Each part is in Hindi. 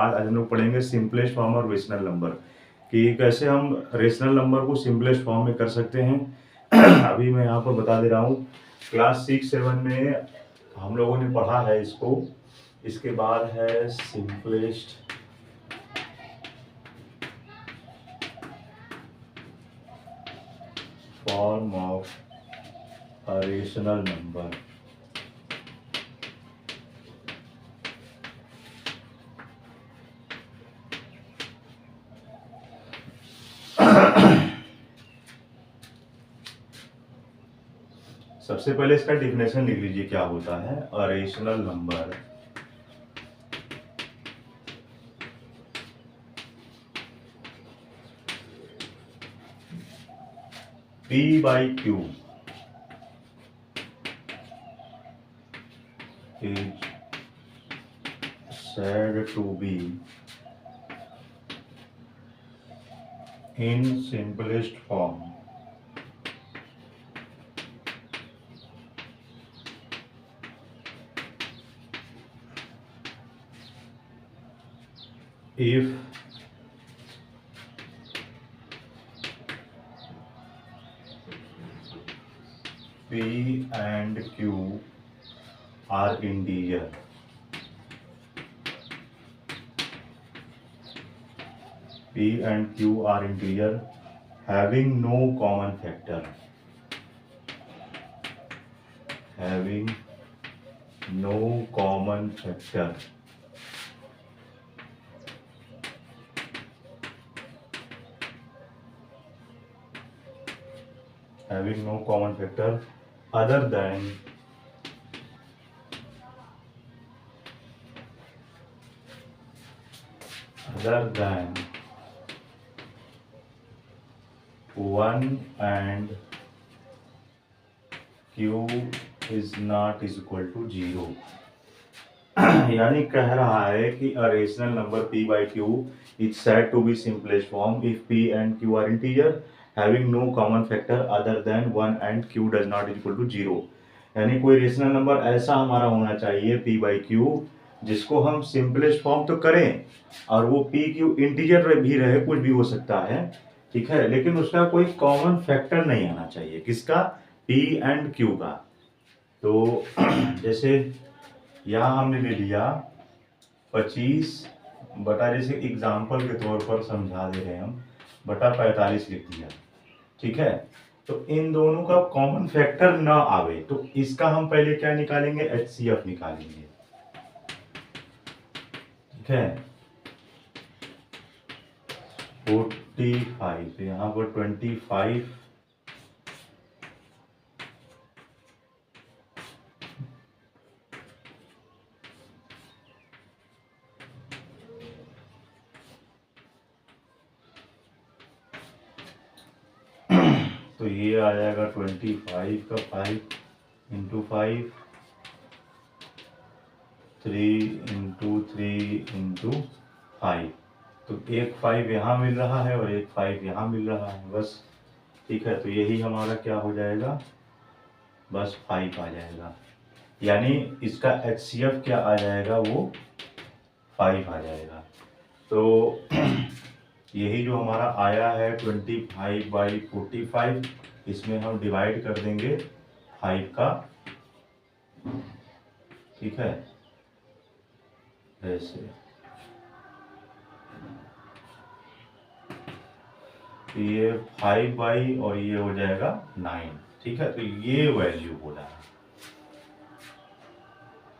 आज हम लोग पढ़ेंगे सिंपलेस्ट फॉर्म और रेशनल नंबर कि कैसे हम रेशनल नंबर को सिंपलेस्ट फॉर्म में कर सकते हैं। अभी मैं यहाँ पर बता दे रहा हूँ, क्लास 6-7 में हम लोगों ने पढ़ा है इसको। इसके बाद है simplest form of a rational number. सबसे पहले इसका डिफिनेशन लिख लीजिए, क्या होता है a rational number. P by Q is said to be in simplest form if P and Q are integer. P and Q are integer having no common factor. Having no common factor. Having no common factor other than one and Q is not is equal to 0. यानी कह रहा है कि a rational number P by Q is said to be simplest form if P and Q are integer having no common factor other than 1 and Q does not is equal to 0. यानी कोई रेशनल नंबर ऐसा हमारा होना चाहिए P by Q जिसको हम सिंपलेस्ट फॉर्म तो करें और वो P Q इंटीजर भी रहे, कुछ भी हो सकता है, ठीक है, लेकिन उसका कोई कॉमन फैक्टर नहीं आना चाहिए। किसका? P एंड Q का। तो जैसे यहाँ हमने ले लिया 25 बटा, जैसे एग्जाम्पल के तौर पर समझा दे रहे हैं हम, बटा 45 लिख दिया, ठीक है। तो इन दोनों का कॉमन फैक्टर ना आवे तो इसका हम पहले क्या निकालेंगे? HCF निकालेंगे, ठीक है। 45 तो यहाँ पर 25 तो ये आ जाएगा 25 का 5 इंटू 5, 3 इंटू 3 इंटू 5। तो एक 5 यहाँ मिल रहा है और एक 5 यहाँ मिल रहा है, बस, ठीक है। तो यही हमारा क्या हो जाएगा? बस 5 आ जाएगा, यानी इसका HCF क्या आ जाएगा? वो 5 आ जाएगा। तो यही जो हमारा आया है 25/45, इसमें हम डिवाइड कर देंगे 5 का, ठीक है, ऐसे। तो ये 5 और ये हो जाएगा 9, ठीक है। तो ये वैल्यू बोला है।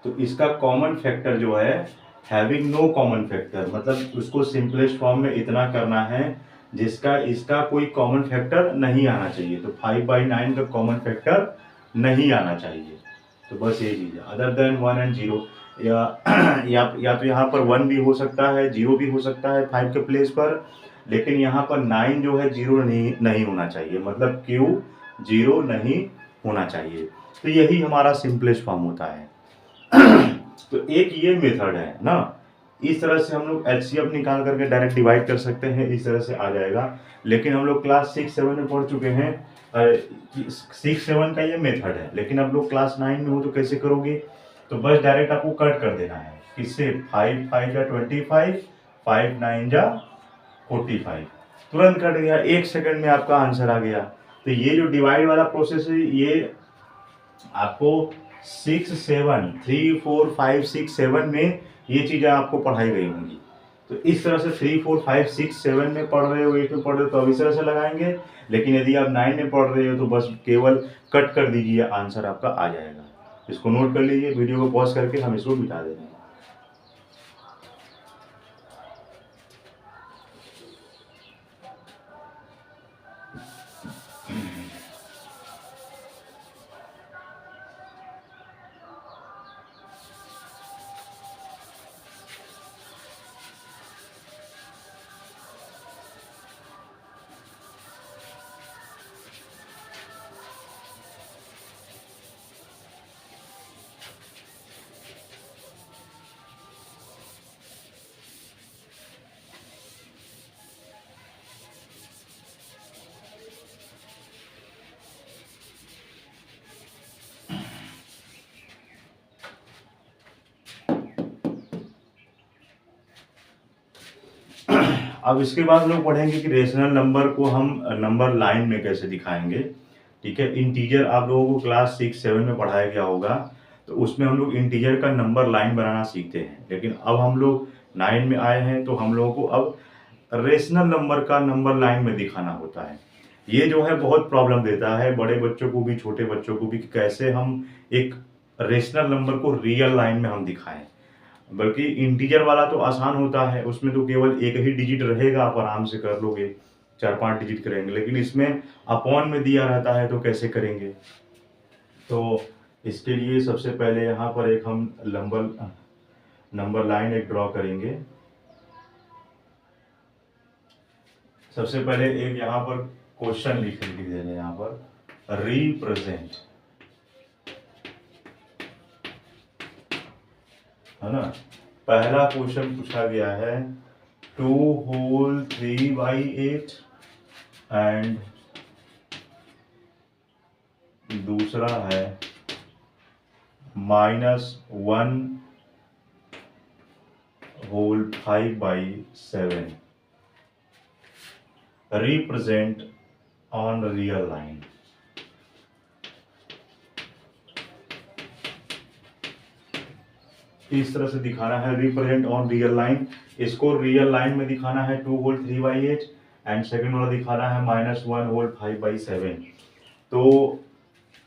तो इसका कॉमन फैक्टर जो है हैविंग नो कॉमन फैक्टर, मतलब उसको सिंपलेस्ट फॉर्म में इतना करना है जिसका इसका कोई कॉमन फैक्टर नहीं आना चाहिए। तो 5/9 का कॉमन फैक्टर नहीं आना चाहिए। तो बस ये चीज़ है, अदर देन 1 एंड 0, या तो यहाँ पर 1 भी हो सकता है, 0 भी हो सकता है 5 के प्लेस पर, लेकिन यहाँ पर 9 जो है 0 नहीं होना चाहिए, मतलब Q 0 नहीं होना चाहिए। तो यही हमारा सिंपलेस्ट फॉर्म होता है। तो एक ये मेथड है ना, इस तरह से हम लोग HCF निकाल करके डायरेक्ट डिवाइड कर सकते हैं, इस तरह से आ जाएगा। लेकिन हम लोग क्लास 6-7 में पढ़ चुके हैं, 6-7 का ये मेथड है, लेकिन अब लोग क्लास 9 में हो तो कैसे करोगे? तो बस डायरेक्ट आपको कट कर देना है, किससे, 5 5 जा 25, 5 9 जा 45, तुरंत कट गया, 1 सेकंड में आपका आंसर आ गया। तो ये जो डिवाइड वाला प्रोसेस है ये आपको 6 7 3 4 5 6 7 में ये चीज़ें आपको पढ़ाई गई होंगी। तो इस तरह से 3 4 5 6 7 में पढ़ रहे हो, 8 में पढ़ रहे हो तो अब इस तरह से लगाएंगे। लेकिन यदि आप 9 में पढ़ रहे हो तो बस केवल कट कर दीजिए, आंसर आपका आ जाएगा। इसको नोट कर लीजिए, वीडियो को पॉज करके हम इसको मिटा देंगे। अब इसके बाद हम लोग पढ़ेंगे कि रेशनल नंबर को हम नंबर लाइन में कैसे दिखाएंगे। ठीक है, इंटीजर आप लोगों को क्लास 6 7 में पढ़ाया गया होगा, तो उसमें हम लोग इंटीजर का नंबर लाइन बनाना सीखते हैं। लेकिन अब हम लोग 9 में आए हैं तो हम लोगों को अब रेशनल नंबर का नंबर लाइन में दिखाना होता है। ये जो है बहुत प्रॉब्लम देता है बड़े बच्चों को भी, छोटे बच्चों को भी, कि कैसे हम एक रेशनल नंबर को रियल लाइन में हम दिखाएं। बल्कि इंटीजर वाला तो आसान होता है, उसमें तो केवल एक ही डिजिट रहेगा, आप आराम से कर लोगे, 4 5 डिजिट करेंगे। लेकिन इसमें अपॉन में दिया रहता है तो कैसे करेंगे। तो इसके लिए सबसे पहले यहाँ पर एक हम नंबर लाइन एक ड्रॉ करेंगे। सबसे पहले एक यहाँ पर क्वेश्चन लिख देंगे, यहाँ पर रिप्रेजेंट, है ना। पहला क्वेश्चन पूछा गया है 2 होल 3/8 एंड दूसरा है -1 whole 5/7 represent on real line. इस तरह से दिखाना है, रिप्रेजेंट ऑन रियल लाइन। इसको रियल लाइन में दिखाना है 2 होल 3/8 एंड सेकेंड वाला दिखाना है -1 होल 5/7। तो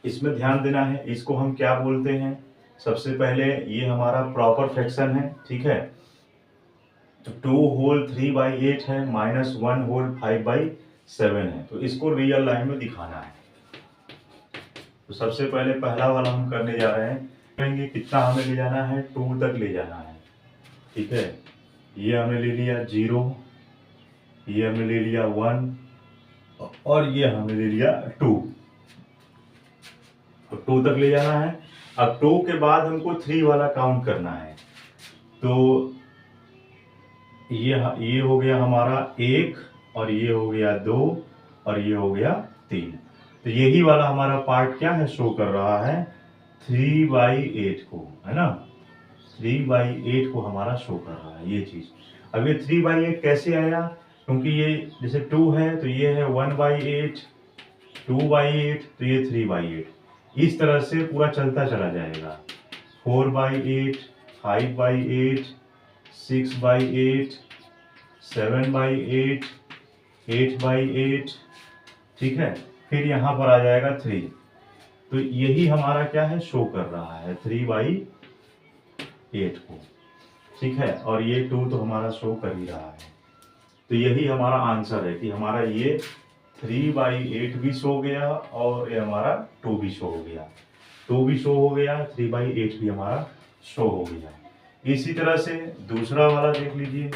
इसमें ध्यान देना है, इसको हम क्या बोलते हैं। सबसे पहले ये हमारा प्रॉपर फ्रैक्शन है, ठीक है। तो 2 होल 3/8 है, -1 होल 5/7 है, तो इसको रियल लाइन में दिखाना है। तो सबसे पहले पहला वाला हम करने जा रहे हैं। कहेंगे कितना हमें ले जाना है, 2 तक ले जाना है, ठीक है। ये हमने ले लिया 0, ये हमने ले लिया 1 और ये हमने ले लिया 2। तो 2 तक ले जाना है। अब 2 के बाद हमको 3 वाला काउंट करना है। तो ये हो गया हमारा 1 और ये हो गया 2 और ये हो गया 3। तो यही वाला हमारा पार्ट क्या है, शो कर रहा है 3/8 को, है ना। 3/8 को हमारा शो कर रहा है ये चीज। अब ये 3/8 कैसे आया, क्योंकि ये जैसे 2 है तो ये है 1/8, 2/8 तो ये 3/8। इस तरह से पूरा चलता चला जाएगा। 4/8, 5/8, 6/8, 7/8, 8/8, ठीक है। फिर यहाँ पर आ जाएगा 3। तो यही हमारा क्या है, शो कर रहा है 3/8 को, ठीक है। और ये 2 तो हमारा शो कर ही रहा है। तो यही हमारा आंसर है कि हमारा ये 3/8 भी शो हो गया और ये हमारा 2 भी शो हो गया। 2 भी शो हो गया, 3/8 भी हमारा शो हो गया। इसी तरह से दूसरा वाला देख लीजिए,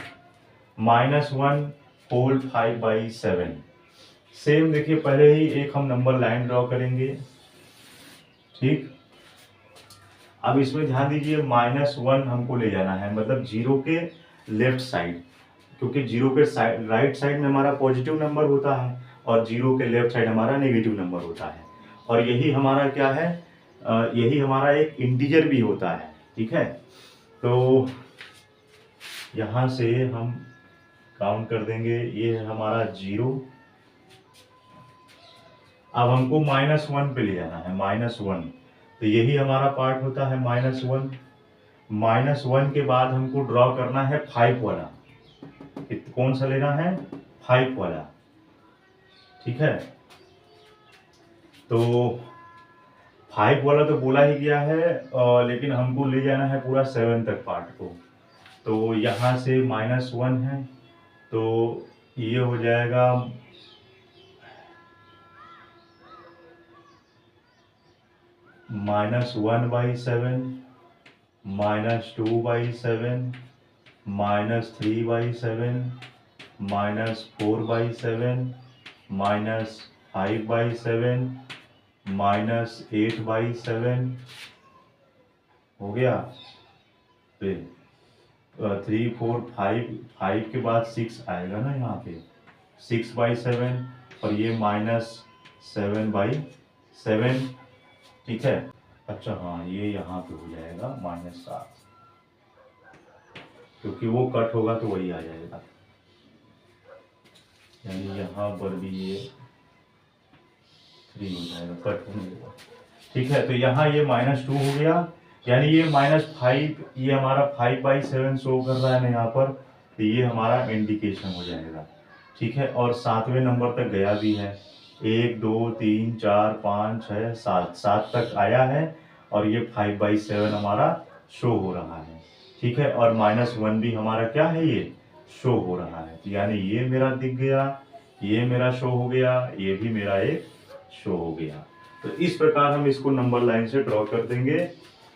-1 होल 5/7। सेम देखिए, पहले ही एक हम नंबर लाइन ड्रॉ करेंगे, ठीक। अब इसमें ध्यान दीजिए, -1 हमको ले जाना है, मतलब 0 के लेफ्ट साइड, क्योंकि 0 के राइट साइड में हमारा पॉजिटिव नंबर होता है और 0 के लेफ्ट साइड हमारा नेगेटिव नंबर होता है। और यही हमारा क्या है, यही हमारा एक इंटीजर भी होता है, ठीक है। तो यहाँ से हम काउंट कर देंगे, ये है हमारा 0। अब हमको -1 पे ले जाना है, -1, तो यही हमारा पार्ट होता है -1। -1 के बाद हमको ड्रॉ करना है 5 वाला। कौन सा लेना है? 5 वाला, ठीक है। तो 5 वाला तो बोला ही गया है, लेकिन हमको ले जाना है पूरा 7 तक पार्ट को। तो यहाँ से -1 है, तो ये हो जाएगा -1/7, -2/7, -3/7, -4/7, -5/7, -8/7 हो गया। फिर 3 4 5 के बाद 6 आएगा ना यहाँ पे, 6/7, और ये -7/7, ठीक है। अच्छा हाँ, ये यहाँ पे हो जाएगा -7, क्योंकि वो कट होगा तो वही आ जाएगा, यानी यहाँ पर भी ये 3 हो जाएगा, कट होने देगा, ठीक है। तो यहाँ ये -2 हो गया, यानी ये -5, ये हमारा 5/7 शो कर रहा है ना यहाँ पर, तो ये हमारा इंडिकेशन हो जाएगा, ठीक है। और 7वें नंबर तक गया भी है, 1 2 3 4 5 6 7 तक आया है, और ये 5/7 हमारा शो हो रहा है, ठीक है। और -1 भी हमारा क्या है, ये शो हो रहा है, तो यानी ये मेरा दिख गया, ये मेरा शो हो गया, ये भी मेरा एक शो हो गया। तो इस प्रकार हम इसको नंबर लाइन से ड्रॉ कर देंगे।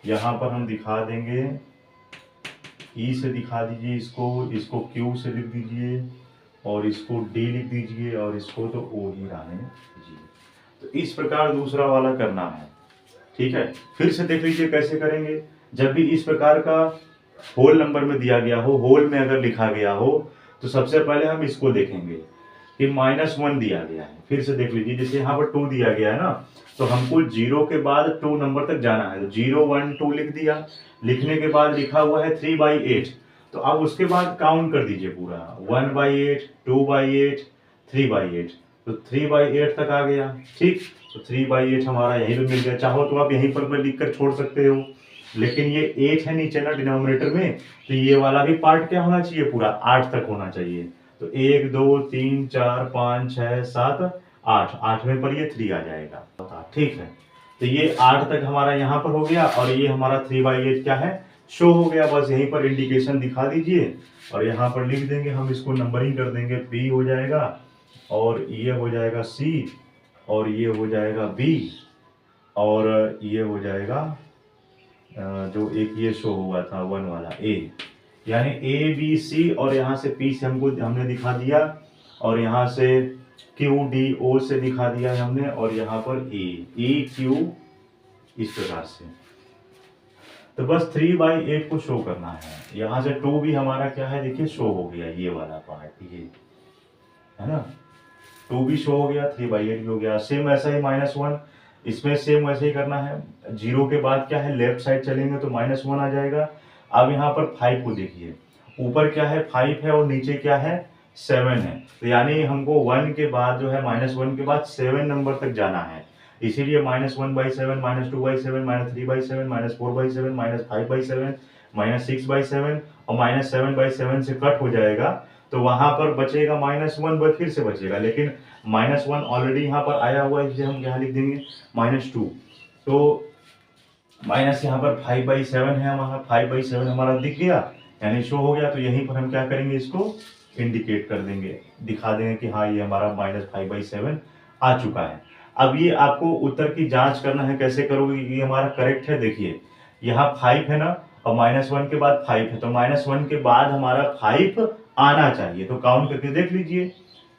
यहाँ पर हम दिखा देंगे, ई से दिखा दीजिए इसको क्यू से लिख दीजिए, और इसको डी लिख दीजिए, और इसको तो ओ ही रहने दीजिए। तो इस प्रकार दूसरा वाला करना है, ठीक है। फिर से देख लीजिए कैसे करेंगे। जब भी इस प्रकार का होल नंबर में दिया गया हो, होल में अगर लिखा गया हो, तो सबसे पहले हम इसको देखेंगे कि -1 दिया गया है। फिर से देख लीजिए, जैसे यहाँ पर 2 दिया गया है ना, तो हमको 0 के बाद 2 नंबर तक जाना है, तो 0 1 2 लिख दिया। लिखने के बाद लिखा हुआ है 3/8, तो अब उसके बाद काउंट कर दीजिए पूरा, 1/8, 2/8, 3/8, तो 3/8 तक आ गया, ठीक। तो 3/8 हमारा यहीं पे मिल गया। चाहो तो आप यहीं पर मैं लिख कर छोड़ सकते हो, लेकिन ये 8 है नीचे ना डिनोमिनेटर में, तो ये वाला भी पार्ट क्या होना चाहिए, पूरा 8 तक होना चाहिए। तो 1 2 3 4 5 6 7 8, 8वें पर ये 3 आ जाएगा, ठीक है। तो ये 8 तक हमारा यहाँ पर हो गया, और ये हमारा 3/8 क्या है, शो हो गया। बस यहीं पर इंडिकेशन दिखा दीजिए, और यहाँ पर लिख देंगे, हम इसको नंबरिंग कर देंगे, P हो जाएगा, और ये हो जाएगा C, और ये हो जाएगा B, और ये हो जाएगा जो एक ये शो हुआ था 1 वाला A, यानी ABC, और यहाँ से P से हमने दिखा दिया, और यहाँ से QDO से दिखा दिया है हमने, और यहाँ पर EQ, इस प्रकार से। तो बस 3/8 को शो करना है। यहाँ से 2 भी हमारा क्या है, देखिए शो हो गया, ये वाला पार्ट, ये है ना, 2 भी शो हो गया, 3/8 भी हो गया। सेम ऐसा ही -1, इसमें सेम वैसे ही करना है। 0 के बाद क्या है, लेफ्ट साइड चलेंगे तो -1 आ जाएगा। अब यहाँ पर 5 को देखिए, ऊपर क्या है, 5 है, और नीचे क्या है, 7 है, तो यानी हमको 1 के बाद जो है, -1 के बाद 7 नंबर तक जाना है, इसीलिए -1/7, -2/7, -3/7, -4/7, -5/7, -6/7, और -7/7 से कट हो जाएगा, तो वहां पर बचेगा -1, फिर से बचेगा, लेकिन -1 ऑलरेडी यहाँ पर आया हुआ है, इसलिए हम यहाँ लिख देंगे -2। तो माइनस यहाँ पर 5/7 है, हमारा 5/7 हमारा दिख गया, यानी शो हो गया। तो यहीं पर हम क्या करेंगे, इसको इंडिकेट कर देंगे, दिखा देंगे कि हाँ ये हमारा -5/7 आ चुका है। अब ये आपको उत्तर की जांच करना है, कैसे करोगे, ये हमारा करेक्ट है। देखिए यहाँ 5 है ना, और -1 के बाद 5 है, तो -1 के बाद हमारा 5 आना चाहिए। तो काउंट करके देख लीजिए,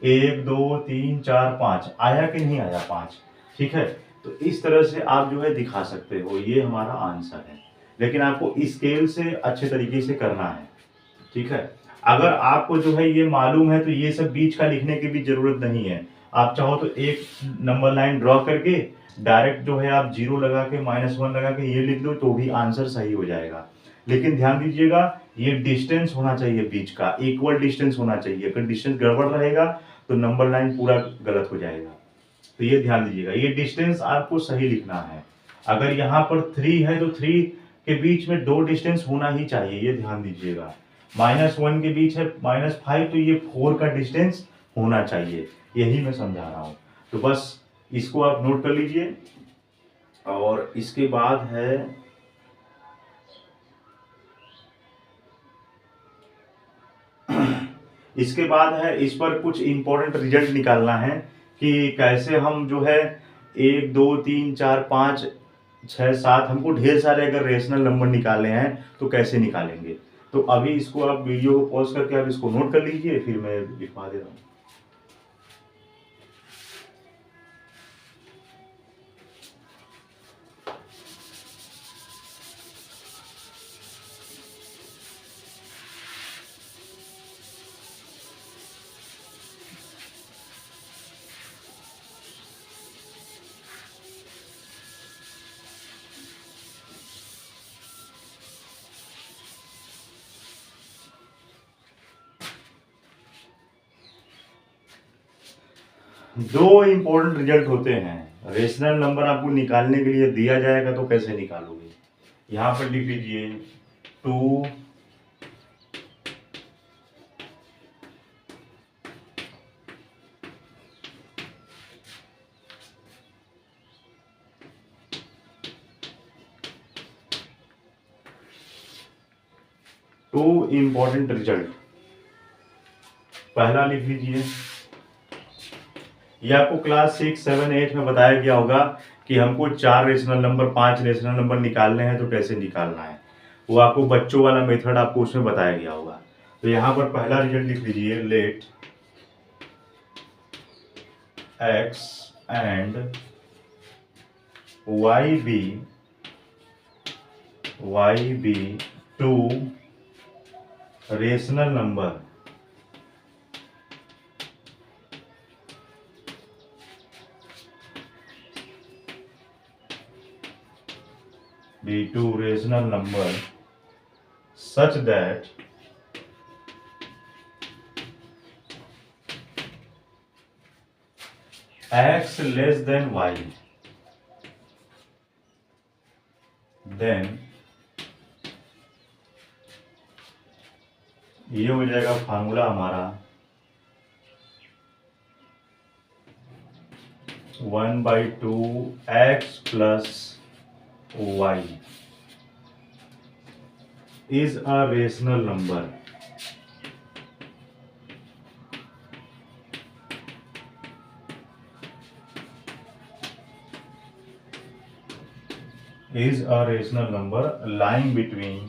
1 2 3 4 5 आया कि नहीं आया, 5, ठीक है। तो इस तरह से आप जो है दिखा सकते हो, ये हमारा आंसर है, लेकिन आपको स्केल से अच्छे तरीके से करना है, ठीक है। अगर आपको जो है ये मालूम है, तो ये सब बीच का लिखने की भी जरूरत नहीं है। आप चाहो तो एक नंबर लाइन ड्रॉ करके डायरेक्ट जो है आप 0 लगा के -1 लगा के ये लिख दो, तो भी आंसर सही हो जाएगा। लेकिन ध्यान दीजिएगा ये डिस्टेंस होना चाहिए बीच का, इक्वल डिस्टेंस होना चाहिए। अगर डिस्टेंस गड़बड़ रहेगा तो नंबर लाइन पूरा गलत हो जाएगा। तो ये ध्यान दीजिएगा, ये डिस्टेंस आपको सही लिखना है। अगर यहाँ पर 3 है तो 3 के बीच में 2 डिस्टेंस होना ही चाहिए, ये ध्यान दीजिएगा। -1 के बीच है -5, तो ये 4 का डिस्टेंस होना चाहिए, यही मैं समझा रहा हूँ। तो बस इसको आप नोट कर लीजिए। और इसके बाद है इस पर कुछ इंपॉर्टेंट रिजल्ट निकालना है कि कैसे हम जो है 1 2 3 4 5 6 7 हमको ढेर सारे अगर रेशनल नंबर निकाले हैं तो कैसे निकालेंगे। तो अभी इसको आप वीडियो को पॉज करके आप इसको नोट कर लीजिए, फिर मैं लिखवा दे रहा हूँ। दो इंपॉर्टेंट रिजल्ट होते हैं। रेशनल नंबर आपको निकालने के लिए दिया जाएगा तो कैसे निकालोगे, यहाँ पर लिख लीजिए 2 इंपॉर्टेंट रिजल्ट। पहला लिख लीजिए, ये आपको क्लास 6 7 8 में बताया गया होगा कि हमको 4 रेशनल नंबर 5 रेशनल नंबर निकालने हैं तो कैसे निकालना है। वो आपको बच्चों वाला मेथड आपको उसमें बताया गया होगा। तो यहाँ पर पहला रिजल्ट लिख लीजिए, let x and y be 2 rational number B2 rational number such that x less than y, then ये हो जाएगा फार्मूला हमारा 1/2 x plus y is a rational number lying between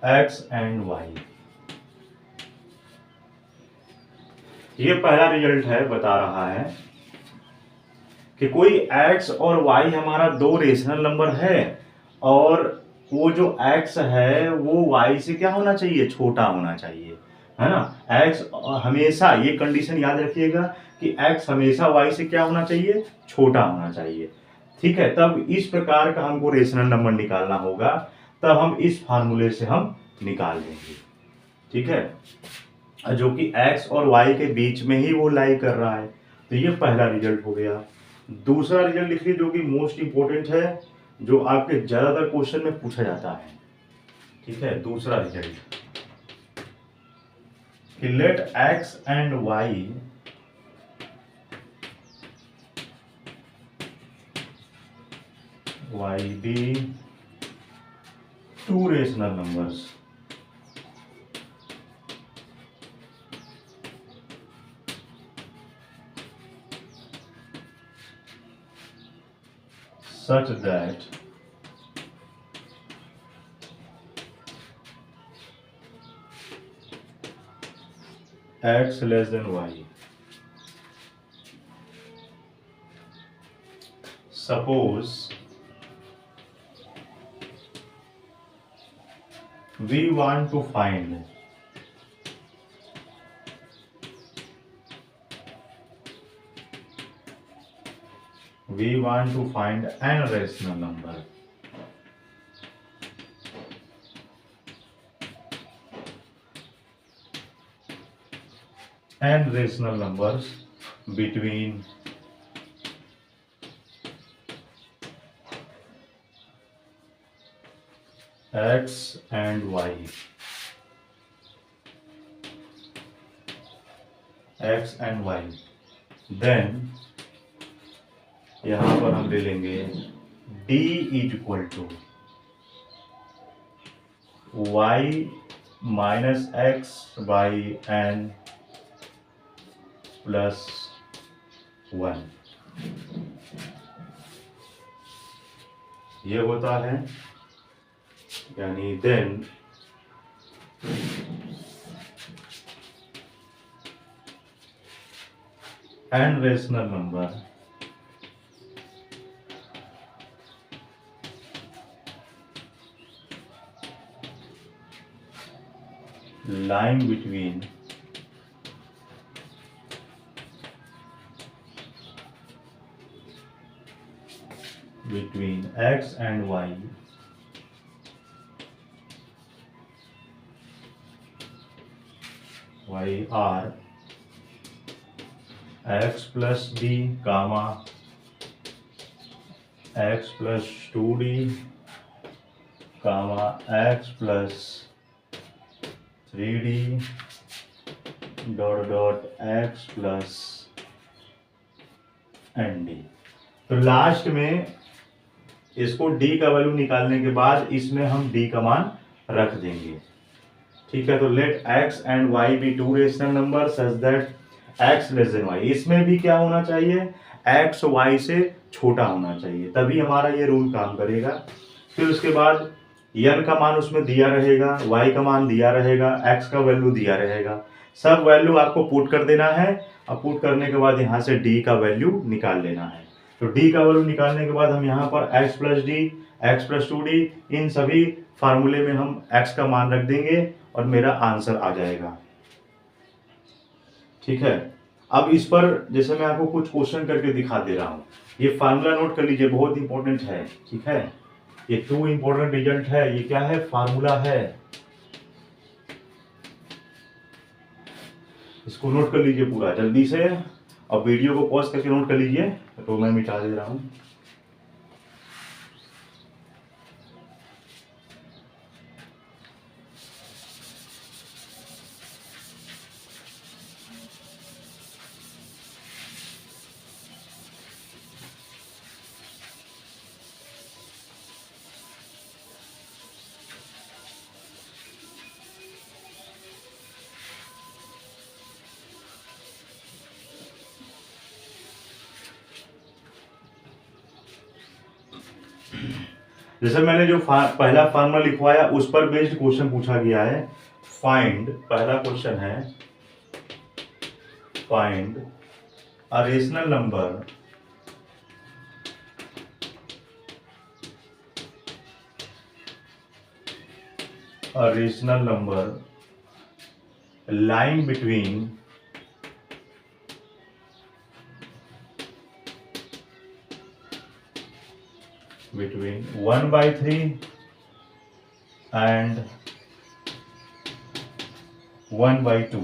x and y। ये पहला रिजल्ट है, बता रहा है कि कोई x और y हमारा दो रेशनल नंबर है और वो जो x है वो y से क्या होना चाहिए, छोटा होना चाहिए, है ना। x हमेशा, ये कंडीशन याद रखिएगा कि x हमेशा y से क्या होना चाहिए, छोटा होना चाहिए। ठीक है, तब इस प्रकार का हमको रेशनल नंबर निकालना होगा, तब हम इस फार्मूले से हम निकाल लेंगे। ठीक है, जो कि x और y के बीच में ही वो लाई कर रहा है। तो ये पहला रिजल्ट हो गया। दूसरा रिजल्ट लिखिए जो कि मोस्ट इंपोर्टेंट है, जो आपके ज्यादातर क्वेश्चन में पूछा जाता है। ठीक है, दूसरा रिजल्ट कि let x and y be two rational numbers such that x less than y। Suppose we want to find we want to find n rational number. N rational numbers between x and y. x and y. Then यहां पर हम ले लेंगे d is equal to y minus x by n plus 1. ये होता है, यानी देन n rational number lying between x and y are x plus d comma x plus 2d comma x plus 3d dot dot x plus nd. तो लास्ट में इसको d का वैल्यू निकालने के बाद इसमें हम d का मान रख देंगे. ठीक है, तो let x and y be two rational number such that x less than y. इसमें भी क्या होना चाहिए, x y से छोटा होना चाहिए, तभी हमारा ये रूल काम करेगा. फिर उसके बाद n का मान उसमें दिया रहेगा, y का मान दिया रहेगा, x का वैल्यू दिया रहेगा. सब वैल्यू आपको पुट कर देना है और पुट करने के बाद यहाँ से d का वैल्यू निकाल लेना है. तो d का वैल्यू निकालने के बाद हम यहाँ पर x plus D, x plus 2d इन सभी फार्मूले में हम x का मान रख देंगे और मेरा आंसर आ जाएगा. ठीक है, अब इस पर जैसे मैं आपको कुछ क्वेश्चन करके दिखा दे रहा हूं. ये फार्मूला नोट कर लीजिए, बहुत इंपॉर्टेंट है. ठीक है, ये 2 इंपॉर्टेंट रिजल्ट है. ये क्या है, फार्मूला है, इसको नोट कर लीजिए पूरा जल्दी से. अब वीडियो को पॉज करके नोट कर लीजिए, तो मैं मिटा दे रहा हूं. जैसे मैंने जो पहला फार्मूला लिखवाया उस पर बेस्ड क्वेश्चन पूछा गया है. फाइंड, पहला क्वेश्चन है find a rational number lying between between 1/3 and 1/2.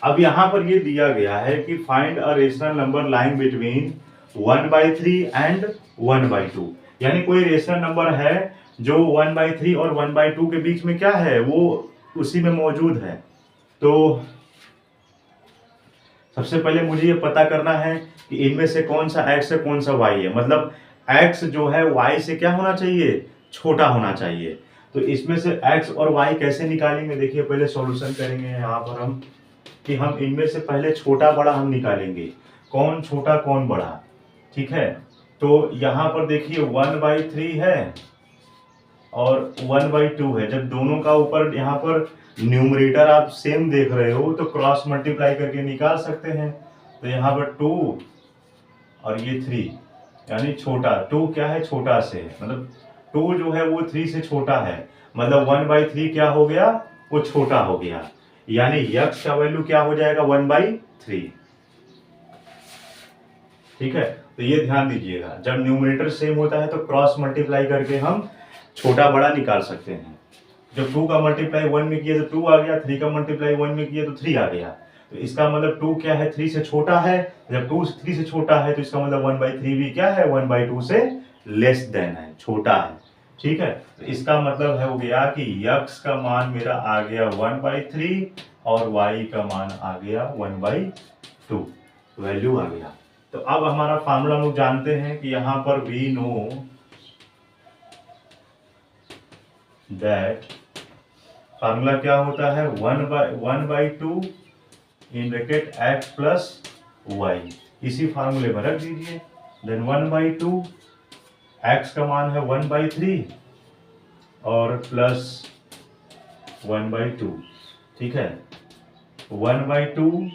अब यहां पर ये दिया गया है कि find a rational number lying between 1/3 and 1/2. यानी कोई रेशनल नंबर है जो 1/3 और 1/2 के बीच में क्या है, वो उसी में मौजूद है. तो सबसे पहले मुझे ये पता करना है कि इनमें से कौन सा x है कौन सा y है. मतलब x जो है y से क्या होना चाहिए, छोटा होना चाहिए. तो इसमें से x और y कैसे निकालेंगे, देखिए पहले सॉल्यूशन करेंगे यहाँ पर हम कि हम इनमें से पहले छोटा बड़ा हम निकालेंगे, कौन छोटा कौन बड़ा. ठीक है, तो यहाँ पर देखिए 1/3 है और 1/2 है. जब दोनों का ऊपर यहाँ पर न्यूमरेटर आप सेम देख रहे हो तो क्रॉस मल्टीप्लाई करके निकाल सकते हैं. तो यहाँ पर 2 और ये 3, यानी छोटा 2 क्या है, छोटा से, मतलब 2 जो है वो 3 से छोटा है. मतलब 1/3 क्या हो गया, वो छोटा हो गया. यानी x का वैल्यू क्या हो जाएगा, 1/3. ठीक है, तो ये ध्यान दीजिएगा, जब न्यूमरेटर सेम होता है तो क्रॉस मल्टीप्लाई करके हम छोटा बड़ा निकाल सकते हैं। जब 2 का मल्टीप्लाई 1 में किया तो 2 आ गया, 3 का मल्टीप्लाई 1 में किया तो 3 आ गया। तो इसका मतलब 2 क्या है, 3 से छोटा है। जब 2 3 से छोटा है तो इसका मतलब 1/3 भी क्या है, 1/2 से लेस देन है, छोटा है। ठीक है, तो इसका मतलब है हो गया कि x का मान मेरा आ गया 1/3 और y का मान आ गया 1/2, वैल्यू आ गया। तो अब हमारा फार्मूला हम लोग जानते हैं कि यहाँ पर वी नो दैट फार्मूला क्या होता है, 1/2 in bracket x plus y, इसी फार्मूले में रख दीजिए। देन 1/2 x का मान है 1/3 और प्लस 1/2। ठीक है, 1/2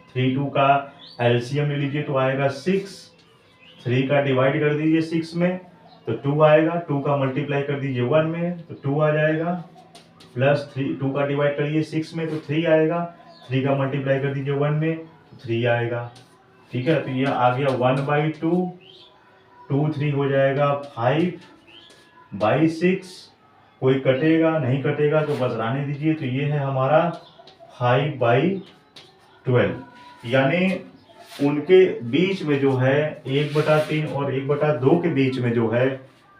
3 2 का एलसीएम ले लीजिए तो आएगा 6, 3 का डिवाइड कर दीजिए 6 में तो 2 आएगा, 2 का मल्टीप्लाई कर दीजिए 1 में तो 2 आ जाएगा, प्लस 2 का डिवाइड करिए 6 में तो 3 आएगा, 3 का मल्टीप्लाई कर दीजिए 1 में तो 3 आएगा। ठीक है, तो ये आ गया 1/2, 2 3 हो जाएगा 5/6, कोई कटेगा नहीं, कटेगा तो बस रहने दीजिए। तो ये है हमारा 5/12, यानी उनके बीच में जो है 1/3 और 1/2 के बीच में जो है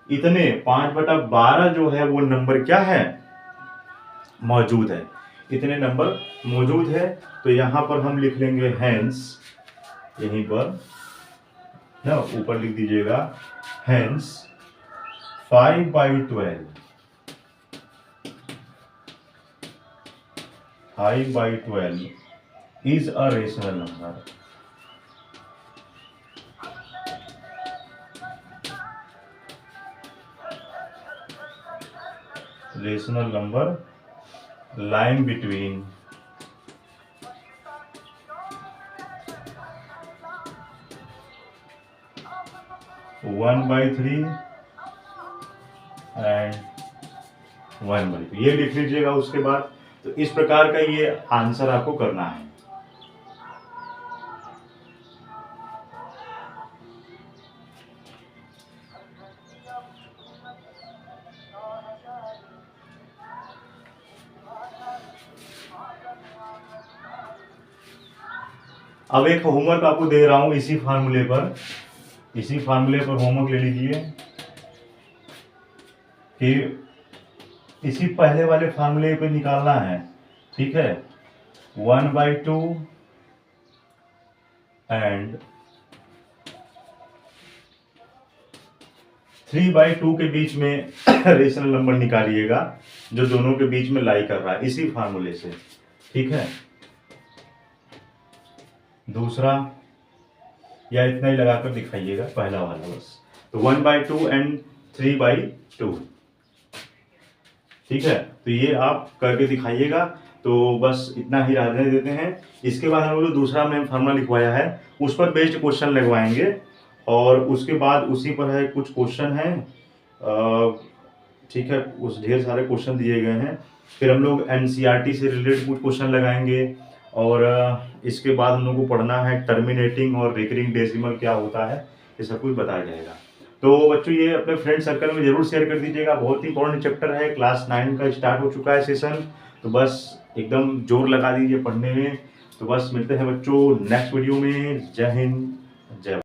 इतने 5/12 जो है वो नंबर क्या है, मौजूद है, इतने नंबर मौजूद है। तो यहाँ पर हम लिख लेंगे हेंस, यहीं पर ना ऊपर लिख दीजिएगा hence 5/12 is a rational number. Rational number lying between 1/3 and 1/2, ये लिख लीजिएगा। उसके बाद तो इस प्रकार का ये आंसर आपको करना है। अब एक होमवर्क आपको दे रहा हूं इसी फार्मूले पर होमवर्क ले लीजिए कि इसी पहले वाले फार्मूले पे निकालना है। ठीक है, 1/2 एंड 3/2 के बीच में रेशनल नंबर निकालिएगा जो दोनों के बीच में लाई कर रहा है, इसी फार्मूले से। ठीक है, दूसरा या इतना ही लगाकर दिखाइएगा, पहला वाला बस। तो 1/2 एंड 3/2। ठीक है, तो ये आप करके दिखाइएगा। तो बस इतना ही रहने देते हैं। इसके बाद हम लोग दूसरा मैंने फार्मूला लिखवाया है उस पर बेस्ड क्वेश्चन लगवाएंगे और उसके बाद उसी पर है कुछ क्वेश्चन हैं। ठीक है, उस ढेर सारे क्वेश्चन दिए गए हैं। फिर हम लोग एनसीईआरटी से रिलेटेड कुछ क्वेश्चन लगाएंगे और इसके बाद हम लोग को पढ़ना है टर्मिनेटिंग और रिकरिंग डेसिमल क्या होता है, ये सब कुछ बताया जाएगा। तो बच्चों ये अपने फ्रेंड सर्कल में जरूर शेयर कर दीजिएगा, बहुत ही इंपॉर्टेंट चैप्टर है, क्लास 9 का स्टार्ट हो चुका है सेशन। तो बस एकदम जोर लगा दीजिए पढ़ने में। तो बस मिलते हैं बच्चों नेक्स्ट वीडियो में। जय हिंद।